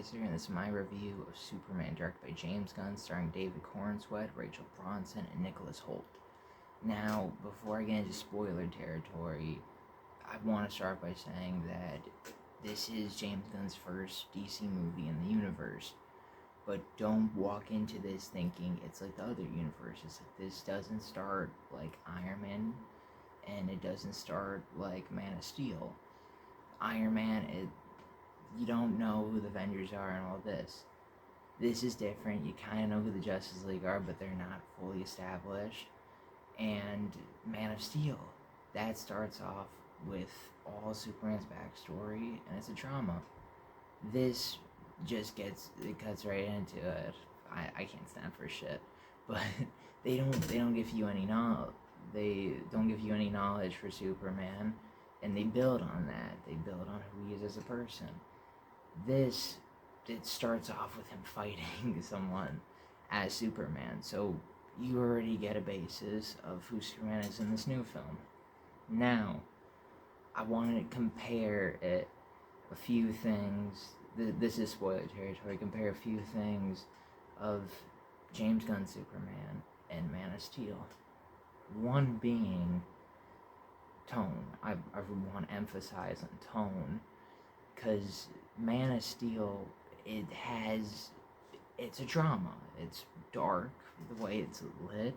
Kaiser, and this is my review of Superman, directed by James Gunn, starring David Corenswet, Rachel Bronson, and Nicholas Hoult. Now, before I get into spoiler territory, I want to start by saying that this is James Gunn's first DC movie in the universe, but don't walk into this thinking it's like the other universes. This doesn't start like Iron Man, and it doesn't start like Man of Steel. Iron Man, you don't know who the Avengers are and all this. This is different. You kind of know who the Justice League are, but they're not fully established. And Man of Steel, that starts off with all Superman's backstory, and it's a drama. This just cuts right into it. I can't stand for shit, but they don't give you any knowledge. They don't give you any knowledge for Superman, and they build on that. They build on who he is as a person. It starts off with him fighting someone as Superman, so you already get a basis of who Superman is in this new film. Now, I want to compare a few things. This is spoiler territory. Compare a few things of James Gunn's Superman and Man of Steel. One being tone. I want to emphasize on tone, because Man of Steel, it's a drama. It's dark, the way it's lit,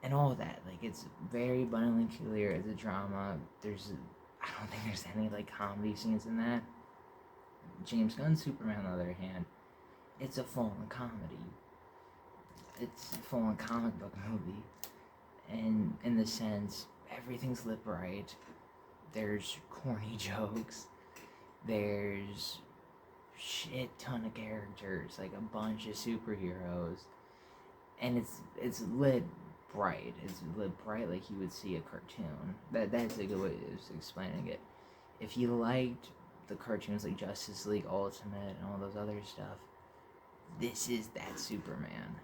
and all that. Like, it's very abundantly clear it's a drama. I don't think there's any, like, comedy scenes in that. James Gunn's Superman, on the other hand, it's a full-on comedy. It's a full-on comic book movie. And in the sense, everything's lit bright. There's corny jokes. There's shit ton of characters, like a bunch of superheroes. And it's lit bright. It's lit bright like you would see a cartoon. That's a good way of explaining it. If you liked the cartoons like Justice League Ultimate and all those other stuff, this is that Superman.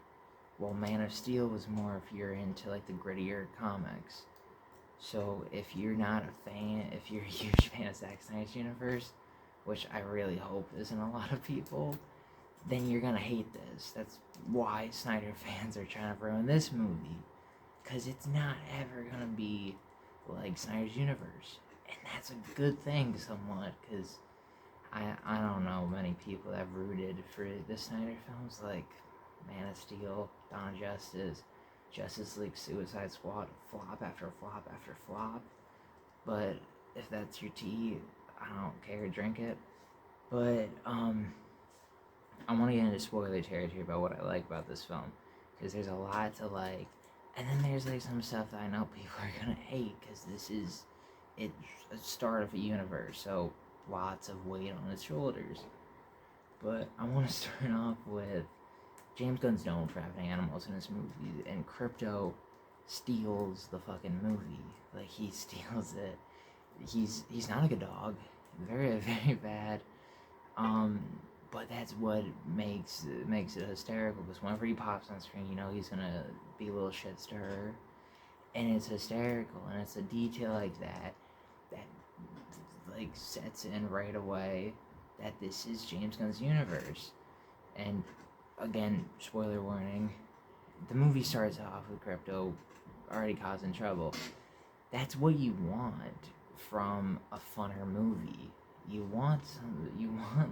Well, Man of Steel was more if you're into like the grittier comics. So if you're not a fan, if you're a huge fan of Zack Snyder's universe, which I really hope isn't a lot of people, then you're gonna hate this. That's why Snyder fans are trying to ruin this movie, because it's not ever gonna be like Snyder's universe, and that's a good thing somewhat, because I don't know many people that have rooted for the Snyder films, like Man of Steel, Dawn of Justice, Justice League, Suicide Squad, flop after flop after flop. But if that's your tea, I don't care, drink it. But I want to get into spoiler territory about what I like about this film, because there's a lot to like, and then there's like some stuff that I know people are gonna hate, because it's a start of a universe, so lots of weight on its shoulders. But I want to start off with James Gunn's known for having animals in his movies, and Krypto steals the fucking movie. Like, he steals it. He's not like a dog. Very, very bad. But that's what makes it hysterical, because whenever he pops on screen, you know he's gonna be a little shit stirrer. And it's hysterical, and it's a detail like that like sets in right away that this is James Gunn's universe. And again, spoiler warning, the movie starts off with Krypto already causing trouble. That's what you want from a funner movie. You want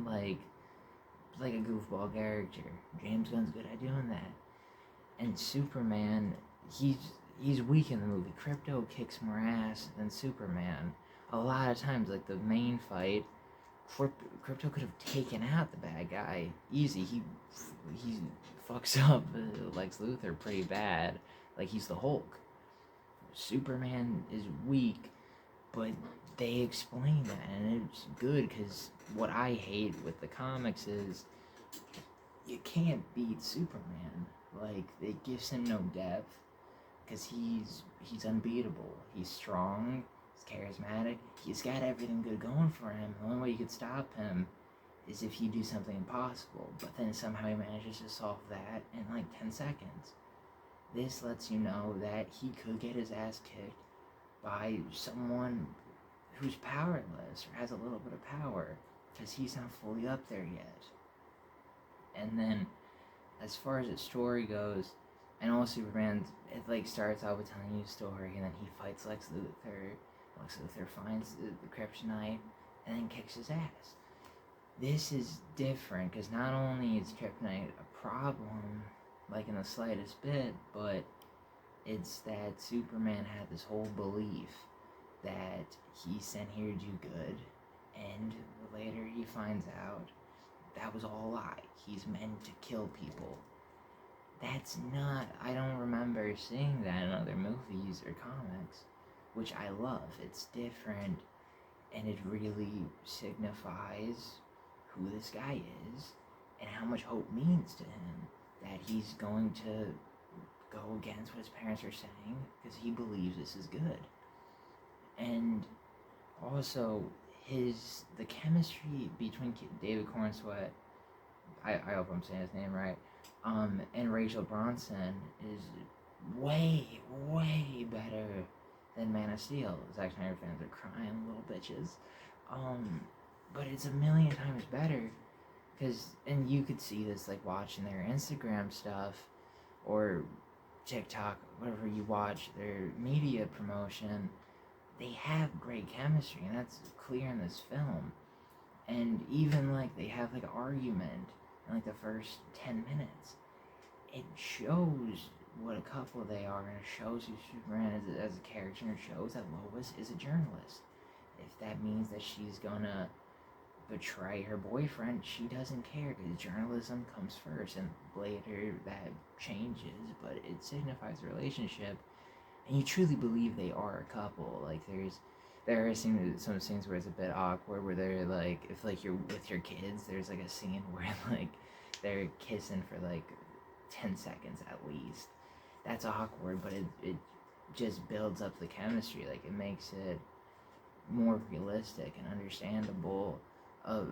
like a goofball character. James Gunn's good at doing that. And Superman, he's weak in the movie. Krypto kicks more ass than Superman. A lot of times, like the main fight, Krypto could have taken out the bad guy easy. He fucks up Lex Luthor pretty bad. Like, he's the Hulk. Superman is weak, but they explain that, and it's good, because what I hate with the comics is you can't beat Superman. Like, it gives him no depth, because he's unbeatable. He's strong, he's charismatic, he's got everything good going for him. The only way you could stop him is if you do something impossible, but then somehow he manages to solve that in like 10 seconds. This lets you know that he could get his ass kicked by someone who's powerless or has a little bit of power, because he's not fully up there yet. And then, as far as the story goes, I know Superman, it like starts out with telling you a story, and then he fights Lex Luthor. Lex Luthor finds the Kryptonite, and then kicks his ass. This is different because not only is Kryptonite a problem, like in the slightest bit, but it's that Superman had this whole belief that he's sent here to do good, and later he finds out that was all a lie. He's meant to kill people. That's not, I don't remember seeing that in other movies or comics, which I love. It's different, and it really signifies who this guy is and how much hope means to him, that he's going to go against what his parents are saying because he believes this is good. And also the chemistry between David Cornsweet, I hope I'm saying his name right, and Rachel Bronson is way, way better than Man of Steel. Zack Snyder fans are crying, little bitches. But it's a million times better, and you could see this like watching their Instagram stuff or TikTok, whatever you watch, their media promotion. They have great chemistry, and that's clear in this film. And even like they have like an argument in like the first 10 minutes. It shows what a couple they are, and it shows who Superman is as a character, and it shows that Lois is a journalist. If that means that she's gonna betray her boyfriend, she doesn't care because journalism comes first, and later that changes, but it signifies a relationship, and you truly believe they are a couple. Like there are some scenes where it's a bit awkward, where they're like, if like you're with your kids, there's like a scene where like they're kissing for like 10 seconds at least. That's awkward, but it just builds up the chemistry. Like it makes it more realistic and understandable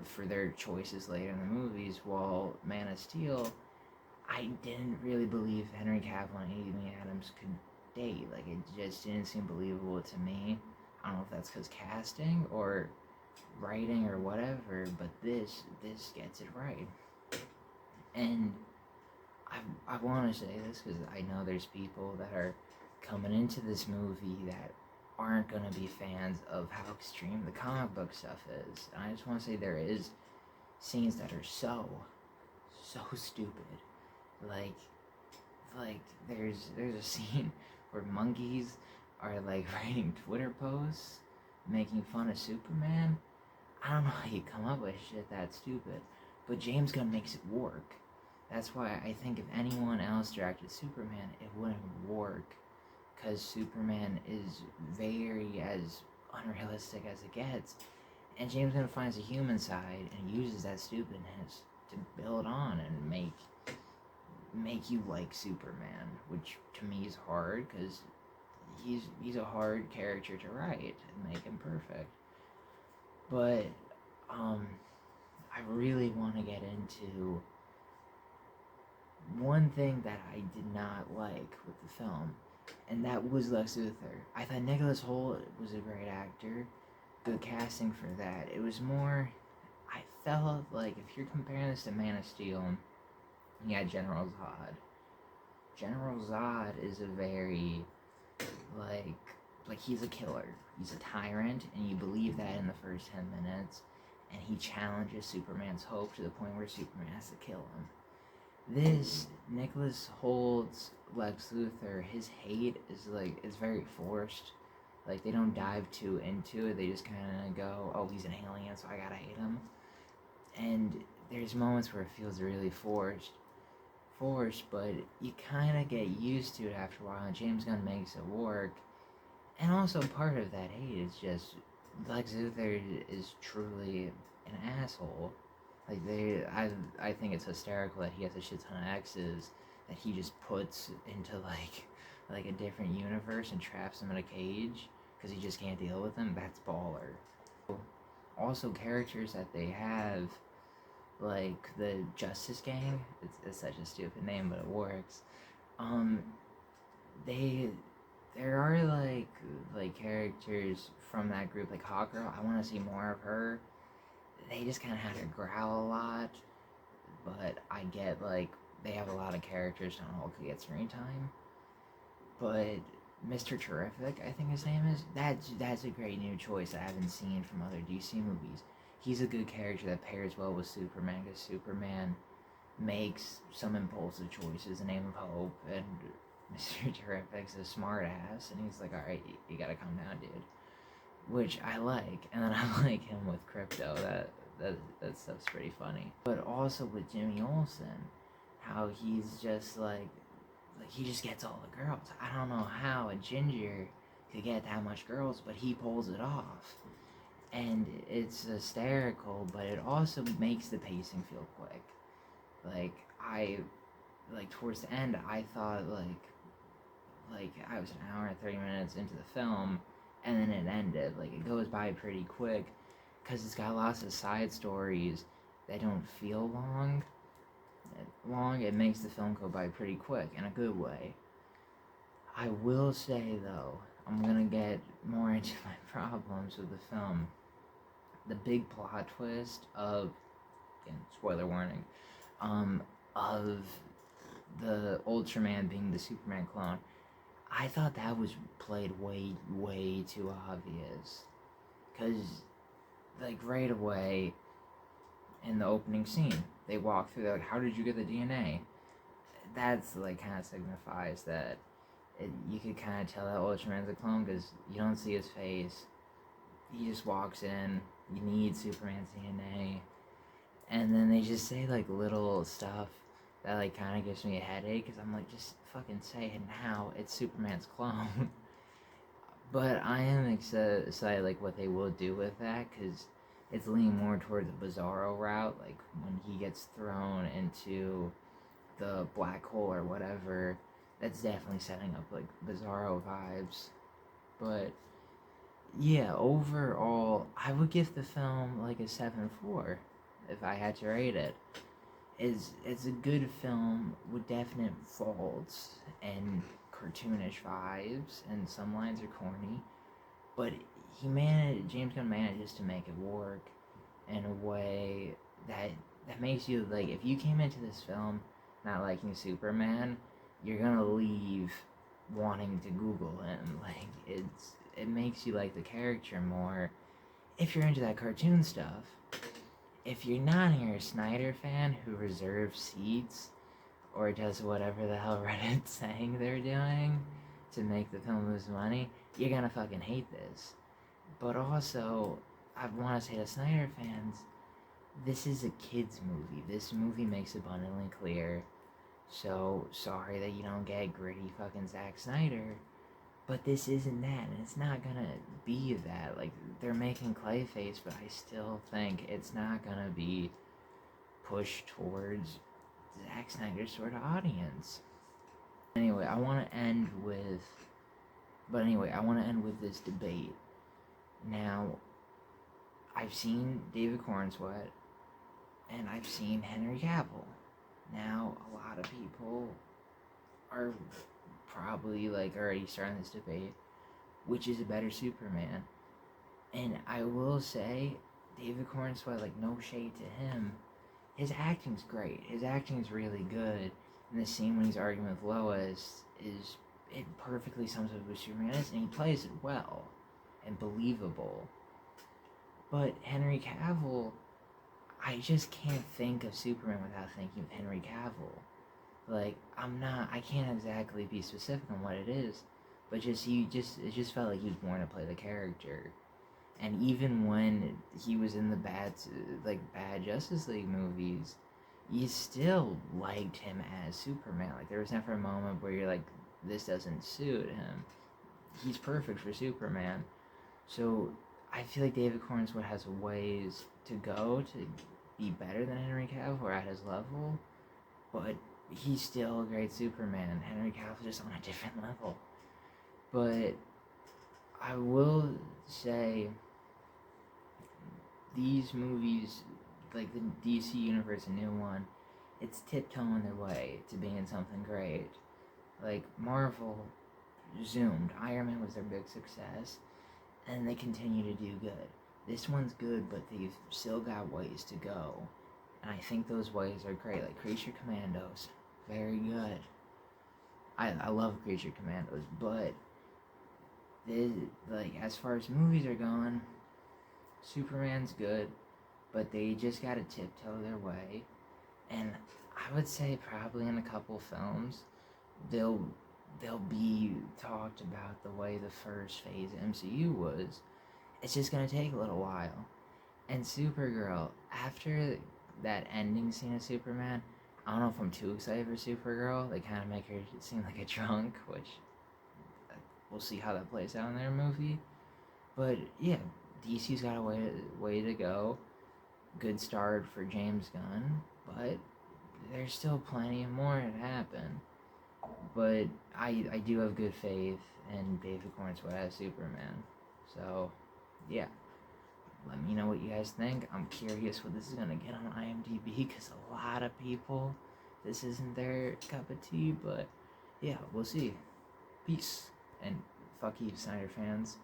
for their choices later in the movies. While Man of Steel, I didn't really believe Henry Cavill and Amy Adams could date. Like it just didn't seem believable to me. I don't know if that's because casting or writing or whatever, but this gets it right. And I want to say this because I know there's people that are coming into this movie that aren't going to be fans of how extreme the comic book stuff is. And I just want to say there is scenes that are so stupid. Like there's a scene where monkeys are like writing Twitter posts making fun of Superman. I don't know how you come up with shit that stupid, but James Gunn makes it work. That's why I think if anyone else directed Superman, it wouldn't work, because Superman is very as unrealistic as it gets, and James Gunn finds a human side and uses that stupidness to build on and make you like Superman, which to me is hard because he's a hard character to write and make him perfect. But I really want to get into one thing that I did not like with the film, and that was Lex Luthor. I thought Nicholas Hoult was a great actor, good casting for that. It was more, I felt like if you're comparing this to Man of Steel, you got General Zod. General Zod is a very, like he's a killer. He's a tyrant, and you believe that in the first 10 minutes, and he challenges Superman's hope to the point where Superman has to kill him. This Nicholas Holt's Lex Luthor, his hate is like, it's very forced. Like they don't dive too into it. They just kind of go, "Oh, he's an alien, so I gotta hate him." And there's moments where it feels really forced, but you kind of get used to it after a while. And James Gunn makes it work. And also part of that hate is just Lex Luthor is truly an asshole. Like I think it's hysterical that he has a shit ton of exes that he just puts into like a different universe and traps them in a cage because he just can't deal with them. That's baller. Also, characters that they have, like the Justice Gang. It's such a stupid name, but it works. There are like characters from that group, like Hawkgirl. I want to see more of her. They just kind of had her growl a lot, but I get, like, they have a lot of characters, not all could get screen time. But Mr. Terrific, I think his name is, that's a great new choice I haven't seen from other DC movies. He's a good character that pairs well with Superman, because Superman makes some impulsive choices in the name of hope, and Mr. Terrific's a smart ass, and he's like, alright, you gotta calm down, dude. Which I like, and then I like him with Crypto, that stuff's pretty funny. But also with Jimmy Olsen, how he's just like he just gets all the girls. I don't know how a ginger could get that much girls, but he pulls it off. And it's hysterical, but it also makes the pacing feel quick. Towards the end, I thought, I was an hour and 30 minutes into the film, and then it ended. Like, it goes by pretty quick, because it's got lots of side stories that don't feel long. It makes the film go by pretty quick, in a good way. I will say, though, I'm gonna get more into my problems with the film. The big plot twist of, again, spoiler warning, of the Ultraman being the Superman clone, I thought that was played way, way too obvious. Because, like, right away, in the opening scene, they walk through, they're like, how did you get the DNA? That's, like, kind of signifies that you could kind of tell that Ultraman's a clone, because you don't see his face. He just walks in, you need Superman's DNA, and then they just say, like, little stuff that, like, kind of gives me a headache, because I'm like, just fucking say it now, it's Superman's clone. But I am excited, like, what they will do with that, because it's leaning more toward the Bizarro route, like, when he gets thrown into the black hole or whatever, that's definitely setting up, like, Bizarro vibes. But, yeah, overall, I would give the film, like, a 7.4, if I had to rate it. It's a good film with definite faults and cartoonish vibes, and some lines are corny, but James Gunn manages to make it work in a way that makes you, like, if you came into this film not liking Superman, you're gonna leave wanting to Google him. Like, it makes you like the character more if you're into that cartoon stuff. If you're not, and you're a Snyder fan who reserves seats or does whatever the hell Reddit's saying they're doing to make the film lose money, you're gonna fucking hate this. But also, I want to say to Snyder fans, this is a kid's movie. This movie makes abundantly clear. So, sorry that you don't get gritty fucking Zack Snyder, but this isn't that, and it's not gonna be that. Like, they're making Clayface, but I still think it's not gonna be pushed towards Zack Snyder's sort of audience. Anyway, I want to end with this debate. Now, I've seen David Cornsweet, and I've seen Henry Cavill. Now, a lot of people are probably, like, already starting this debate, which is a better Superman. And I will say, David Cornsweet, like, no shade to him, his acting's great. His acting's really good. And the scene when he's arguing with Lois it perfectly sums up who Superman is, and he plays it well and believable. But Henry Cavill, I just can't think of Superman without thinking of Henry Cavill. Like, I can't exactly be specific on what it is, but it just felt like he was born to play the character. And even when he was in the bad Justice League movies, you still liked him as Superman. Like, there was never a moment where you're like, this doesn't suit him. He's perfect for Superman. So, I feel like David Cornsweet has ways to go to be better than Henry Cavill, or at his level, but he's still a great Superman. Henry Cavill's just on a different level. But I will say, these movies, like the DC Universe, a new one, it's tiptoeing their way to being something great. Like, Marvel zoomed. Iron Man was their big success, and they continue to do good. This one's good, but they've still got ways to go. And I think those ways are great. Like Creature Commandos, very good. I love Creature Commandos, but like as far as movies are going, Superman's good, but they just gotta tiptoe their way. And I would say probably in a couple films, they'll be talked about the way the first phase of MCU was. It's just gonna take a little while. And Supergirl, after that ending scene of Superman, I don't know if I'm too excited for Supergirl. They kind of make her seem like a drunk, which we'll see how that plays out in their movie. But yeah, DC's got a way to go. Good start for James Gunn, but there's still plenty more to happen. But I do have good faith in David Cornswood as Superman. So, yeah. Let me know what you guys think. I'm curious what this is going to get on IMDb because a lot of people, this isn't their cup of tea. But, yeah, we'll see. Peace. And fuck you, Snyder fans.